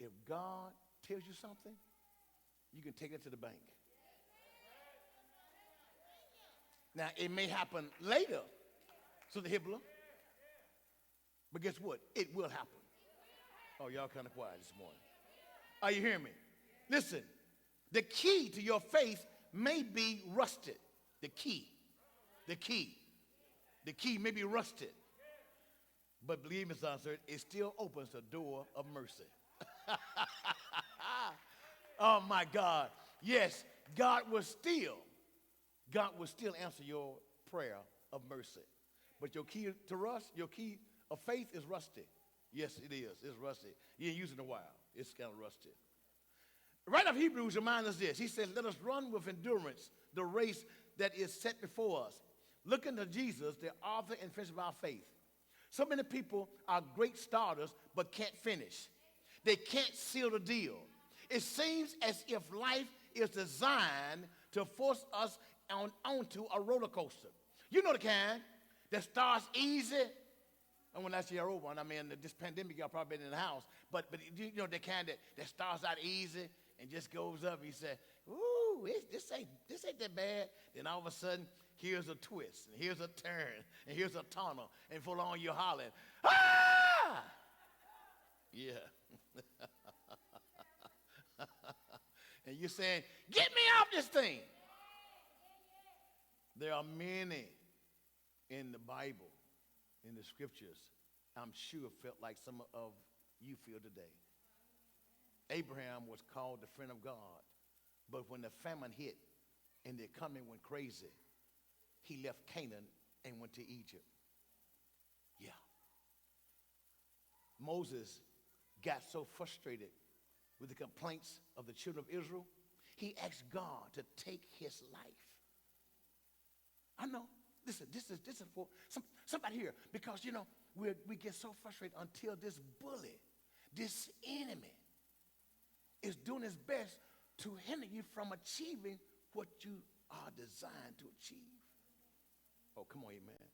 If God tells you something, you can take it to the bank. Now, it may happen later, so the Hibbler, but guess what? It will happen. Oh, y'all kind of quiet this morning. Are you hearing me? Listen, the key to your faith may be rusted. The key may be rusted. But believe me, son, sir, it still opens the door of mercy. Oh, my God. Yes, God will still answer your prayer of mercy. But your key of faith is rusty. Yes, it is. It's rusty. You ain't used it in a while. It's kind of rusty. Right of Hebrews reminds us this. He says, let us run with endurance the race that is set before us. Looking to Jesus, the author and finisher of our faith. So many people are great starters but can't finish. They can't seal the deal. It seems as if life is designed to force us onto a roller coaster. You know the kind that starts easy. And when last year over, I mean, this pandemic, y'all probably been in the house. But you know the kind that starts out easy and just goes up. You say, ooh, this ain't that bad. Then all of a sudden, here's a twist, and here's a turn, and here's a tunnel. And for long, you're hollering, ah! Yeah. And you're saying, get me off this thing. There are many in the Bible, in the scriptures, I'm sure felt like some of you feel today. Abraham was called the friend of God, but when the famine hit and the economy went crazy, he left Canaan and went to Egypt. Yeah. Moses got so frustrated with the complaints of the children of Israel, he asked God to take his life. I know. Listen, this is for somebody here, because you know we get so frustrated until this bully, this enemy, is doing his best to hinder you from achieving what you are designed to achieve. Oh, come on, amen.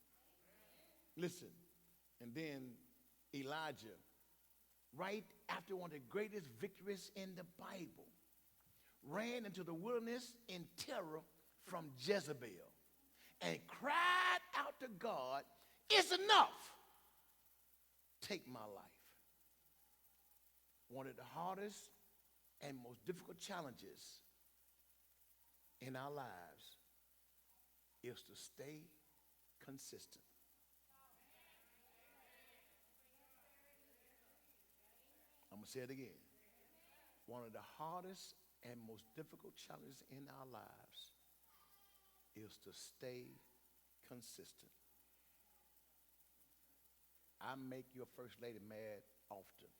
Listen, and then Elijah, right after one of the greatest victories in the Bible, ran into the wilderness in terror from Jezebel and cried out to God, it's enough. Take my life. One of the hardest and most difficult challenges in our lives is to stay consistent. I'm going to say it again. One of the hardest and most difficult challenges in our lives is to stay consistent. I make your first lady mad often.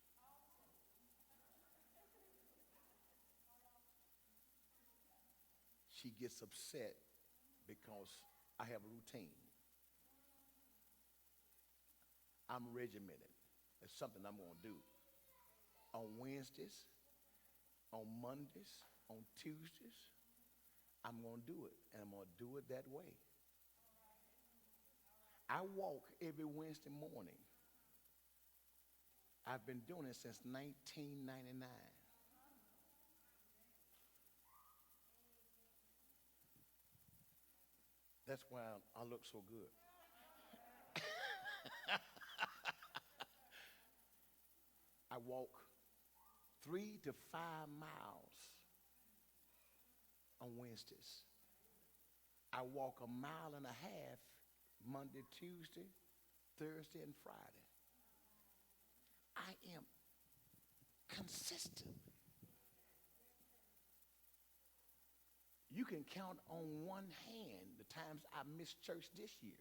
She gets upset because I have a routine. I'm regimented. It's something I'm going to do. On Wednesdays, on Mondays, on Tuesdays, I'm going to do it, and I'm going to do it that way. I walk every Wednesday morning. I've been doing it since 1999. That's why I look so good. I walk 3 to 5 miles on Wednesdays. I walk 1.5 miles Monday, Tuesday, Thursday, and Friday. I am consistent. You can count on one hand the times I missed church this year.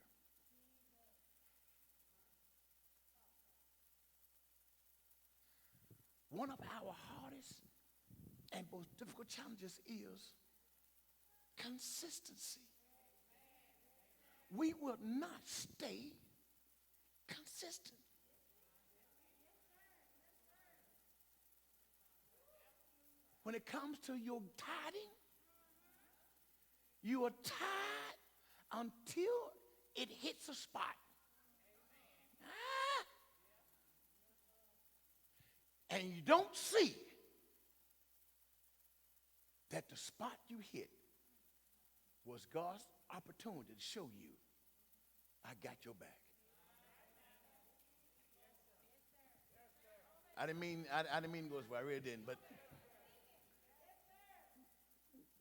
One of our hardest and most difficult challenges is consistency. We will not stay consistent. When it comes to your tithing, you are tied until it hits a spot. and you don't see that the spot you hit was God's opportunity to show you, I got your back. I didn't mean to go this way. I really didn't. But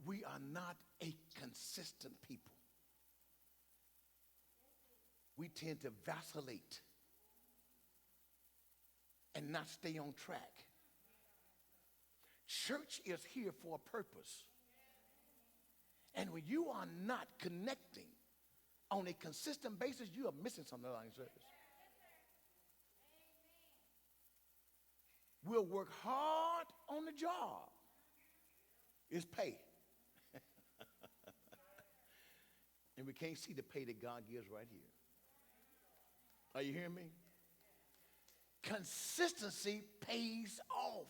we are not a consistent people. We tend to vacillate and not stay on track. Church is here for a purpose. And when you are not connecting on a consistent basis, you are missing something along the surface. We'll work hard on the job. It's pay. And we can't see the pay that God gives right here. Are you hearing me? Consistency pays off.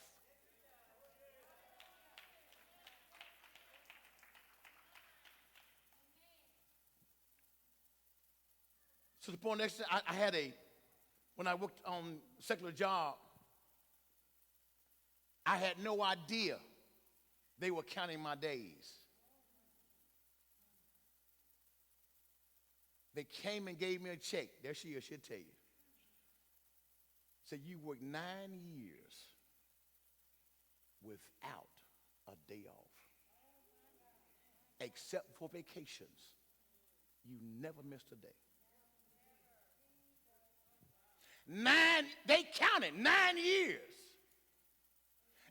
So the point next, I had when I worked on secular job, I had no idea they were counting my days. They came and gave me a check. There she is, she'll tell you. Said, you worked 9 years without a day off. Except for vacations. You never missed a day. They counted 9 years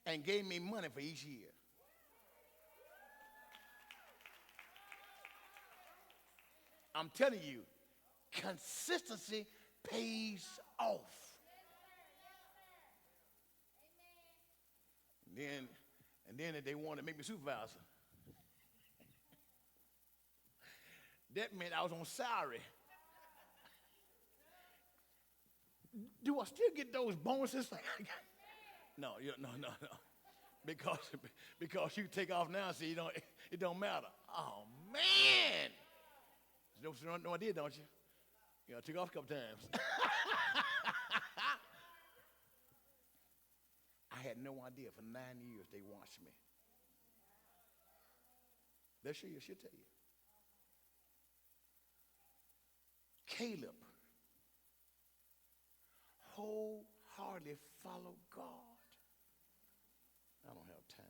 and gave me money for each year. I'm telling you, consistency pays off. And then if they wanted to make me supervisor, that meant I was on salary. Do I still get those bonuses? No. Because you take off now, see, it don't matter. Oh, man. No idea, don't you? You know, I took off a couple times. I had no idea. For 9 years, they watched me. They'll show you, she'll tell you. Caleb wholeheartedly followed God. I don't have time.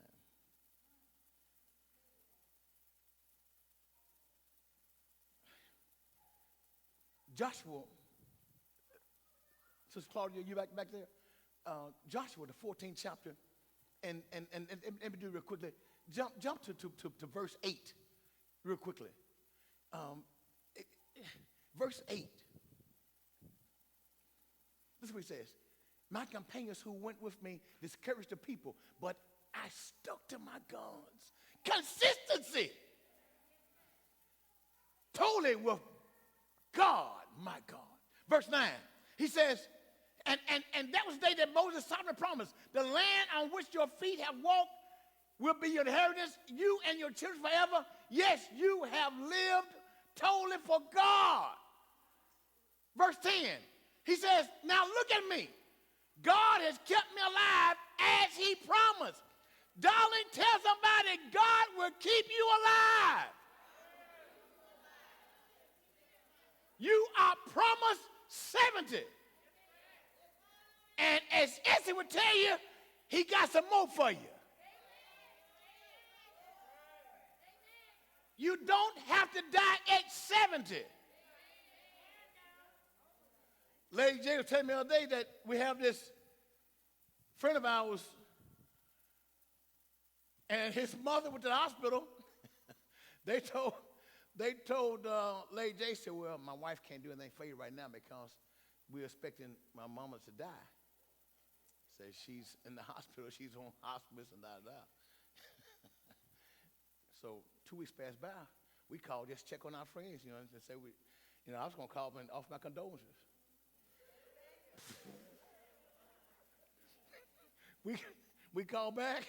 Joshua, Sister Claudia, you back there? Joshua, the 14th chapter, and let me do it real quickly. Jump to verse 8 real quickly. Verse 8. This is what he says. My companions who went with me discouraged the people, but I stuck to my guns. Consistency. Totally with God, my God. Verse 9. He says, and that was the day that Moses solemnly promised, the land on which your feet have walked will be your inheritance, you and your children forever. Yes, you have lived totally for God. Verse 10. He says, now look at me. God has kept me alive as he promised. Darling, tell somebody God will keep you alive. You are promised 70. And as Essie would tell you, he got some more for you. You don't have to die at 70. Lady J was telling me the other day that we have this friend of ours, and his mother went to the hospital. They told Lady J, said, well, my wife can't do anything for you right now because we're expecting my mama to die. Said she's in the hospital, she's on hospice and da. So 2 weeks passed by. We called, just check on our friends, and say I was going to call them and offer my condolences. We called back.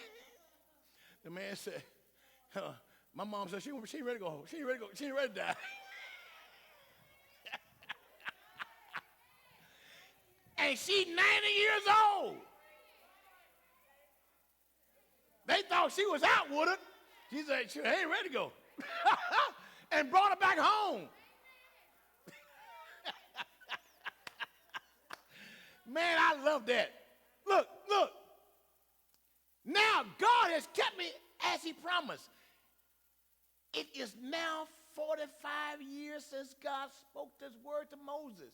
The man said, my mom said she ain't ready to go. She ain't ready to die. And she's 90 years old. thought she was out with it. She said, she ain't ready to go. And brought her back home. Man, I love that. Look. Now God has kept me as he promised. It is now 45 years since God spoke this word to Moses.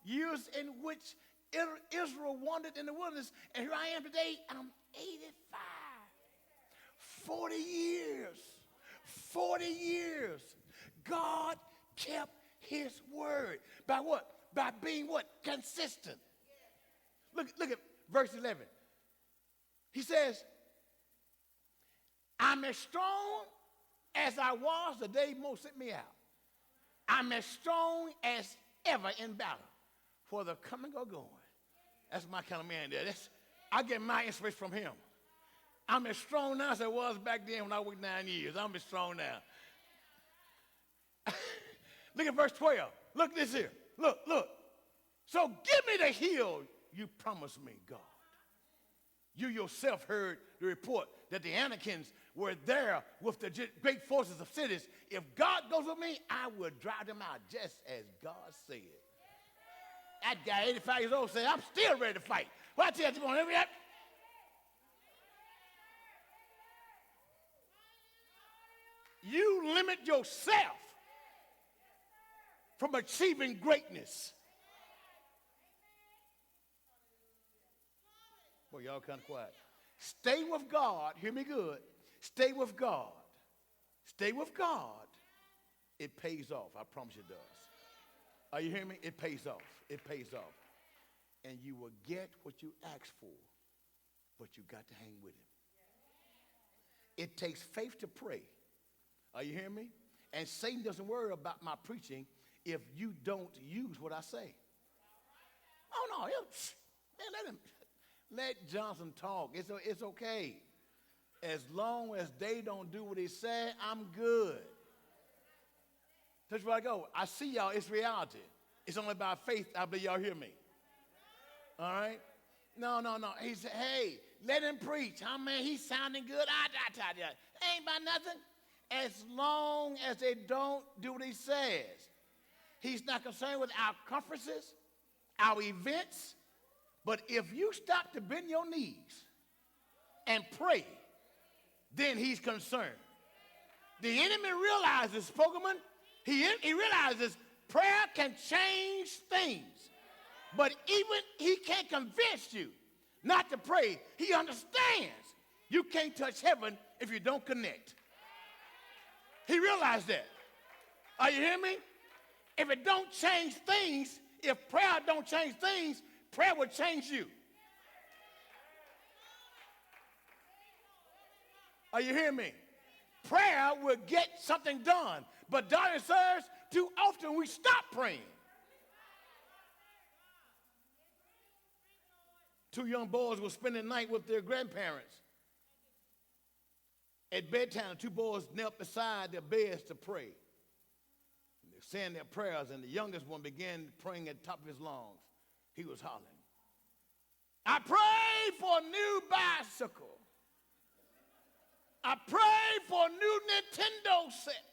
Years in which Israel wandered in the wilderness. And here I am today, I'm 85. 40 years. 40 years. God kept his word. By what? By being what? Consistent. Look at verse 11. He says, I'm as strong as I was the day Moses sent me out. I'm as strong as ever in battle, for the coming or going. That's my kind of man there. I get my inspiration from him. I'm as strong now as I was back then when I worked 9 years. I'm as strong now. Look at verse 12. Look at this here. Look. So give me the hill you promised me, God. You yourself heard the report that the Anakims were there with the great forces of cities. If God goes with me, I will drive them out just as God said. That guy, 85 years old, said, I'm still ready to fight. Well, I tell you, you limit yourself from achieving greatness. Boy, y'all kind of quiet. Stay with God. Hear me good. Stay with God. Stay with God. It pays off. I promise you it does. Are you hearing me? It pays off. It pays off. And you will get what you ask for, but you got to hang with him. It takes faith to pray. Are you hearing me? And Satan doesn't worry about my preaching if you don't use what I say. Oh, no. Man, let Johnson talk. It's okay. As long as they don't do what he said, I'm good. That's where I go. I see y'all. It's reality. It's only by faith I believe y'all hear me. All right? No. He said, hey, let him preach. Oh, man, he's sounding good. Ain't by nothing. As long as they don't do what he says. He's not concerned with our conferences, our events. But if you stop to bend your knees and pray, then he's concerned. The enemy realizes, Pokemon, he realizes prayer can change things. But even he can't convince you not to pray. He understands you can't touch heaven if you don't connect. He realized that. Are you hearing me? If it don't change things, if prayer don't change things, prayer will change you. Are you hearing me? Prayer will get something done. But darling sirs, too often we stop praying. Two young boys were spending the night with their grandparents. At bedtime, two boys knelt beside their beds to pray. They're saying their prayers, and the youngest one began praying at the top of his lungs. He was hollering, I pray for a new bicycle. I pray for a new Nintendo set.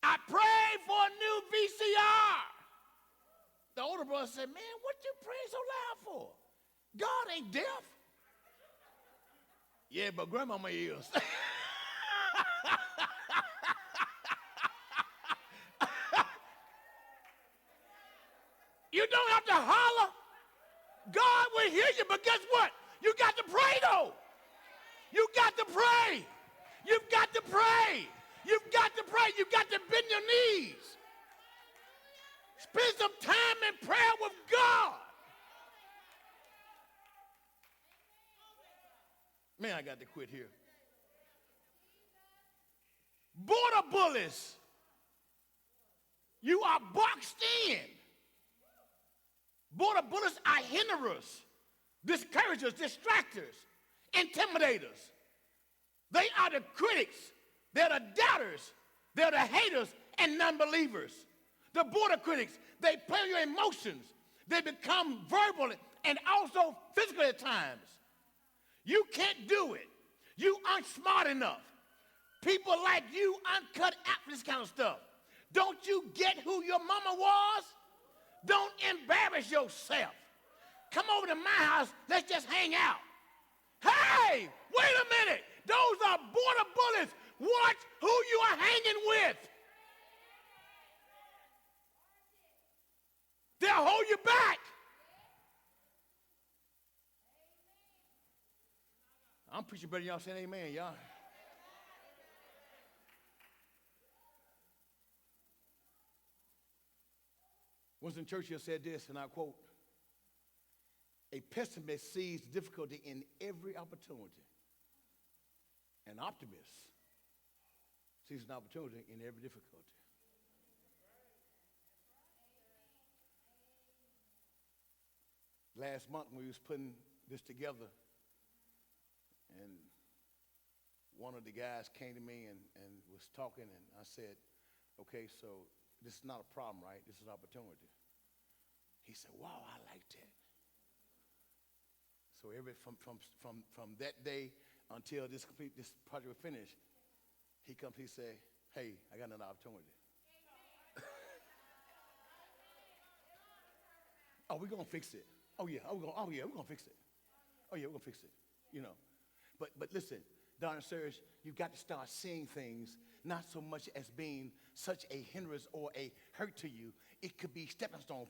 I pray for a new VCR. The older brother said, man, what you praying so loud for? God ain't deaf. Yeah, but grandmama is. You don't have to holler. God will hear you, but guess what? You got to pray, though. You got to pray. You've got to pray. You've got to pray. You've got to bend your knees. Spend some time in prayer with God. Man, I got to quit here. Border bullies. You are boxed in. Border bullies are hinderers, discouragers, distractors, intimidators. They are the critics. They're the doubters. They're the haters and non-believers. The border critics, they play on your emotions. They become verbal and also physical at times. You can't do it. You aren't smart enough. People like you aren't cut out for this kind of stuff. Don't you get who your mama was? Don't embarrass yourself. Come over to my house. Let's just hang out. Hey, wait a minute. Those are border bullets. Watch who you are hanging with. They'll hold you back. I'm preaching better than y'all saying amen, y'all. Winston Churchill said this, and I quote, "A pessimist sees difficulty in every opportunity. An optimist sees an opportunity in every difficulty." Last month when we was putting this together, and one of the guys came to me and was talking, and I said, okay, so this is not a problem, right? This is an opportunity. He said, wow, I like that. So from that day until this project was finished, he comes, he say, hey, I got another opportunity. Oh, we're gonna fix it. Oh yeah, we're gonna fix it. Oh yeah, we're gonna fix it. You know. But listen, Don and Serge, you've got to start seeing things not so much as being such a hindrance or a hurt to you. It could be stepping stone